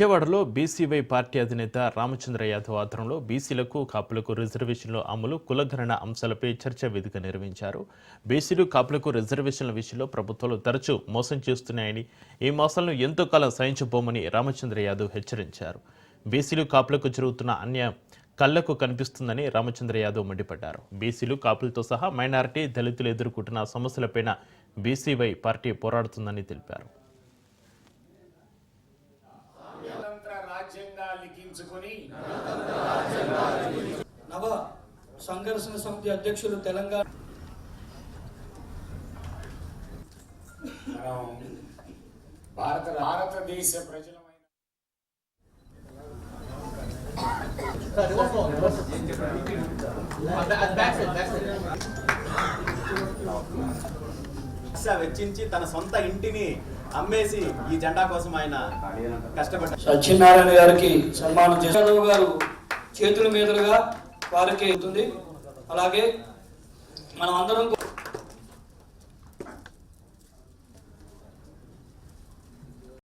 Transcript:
విజయవాడలో BCY party అధినేత రామచంద్ర యాదవ్ ఆధ్వర్యంలో బీసీలకు కాపులకు రిజర్వేషన్ల అమలు కులగణన అంశాలపై చర్చా వేదిక నిర్వహించారు. బీసీలు కాపులకు రిజర్వేషన్ల విషయంలో ప్రభుత్వాలు తరచూ మోసం చేస్తున్నాయని, ఈ మోసాలను ఎంతో కాలం సహించబోమని రామచంద్ర యాదవ్ హెచ్చరించారు. బీసీలు కాపులకు జరుగుతున్న అన్యాయం కళ్లకు కనిపిస్తుందని రామచంద్ర యాదవ్ మండిపడ్డారు. బీసీలు కాపులతో సహా మైనారిటీ దళితులు ఎదుర్కొంటున్న సమస్యలపైన బీసీవై పార్టీ పోరాడుతుందని తెలిపారు. నవ సంఘర్షణ సమితి అధ్యక్షులు తెలంగాణ భారతదేశ ప్రజలమైన వెచ్చించి తన సొంత ఇంటిని అమ్మేసి ఈ జెండా కోసం ఆయన కష్టపడ్డారు. సత్యనారాయణ గారికి సన్మానం చేశారు. గారు చేతుల మీదుగా వారికి అవుతుంది. అలాగే మనం అందరం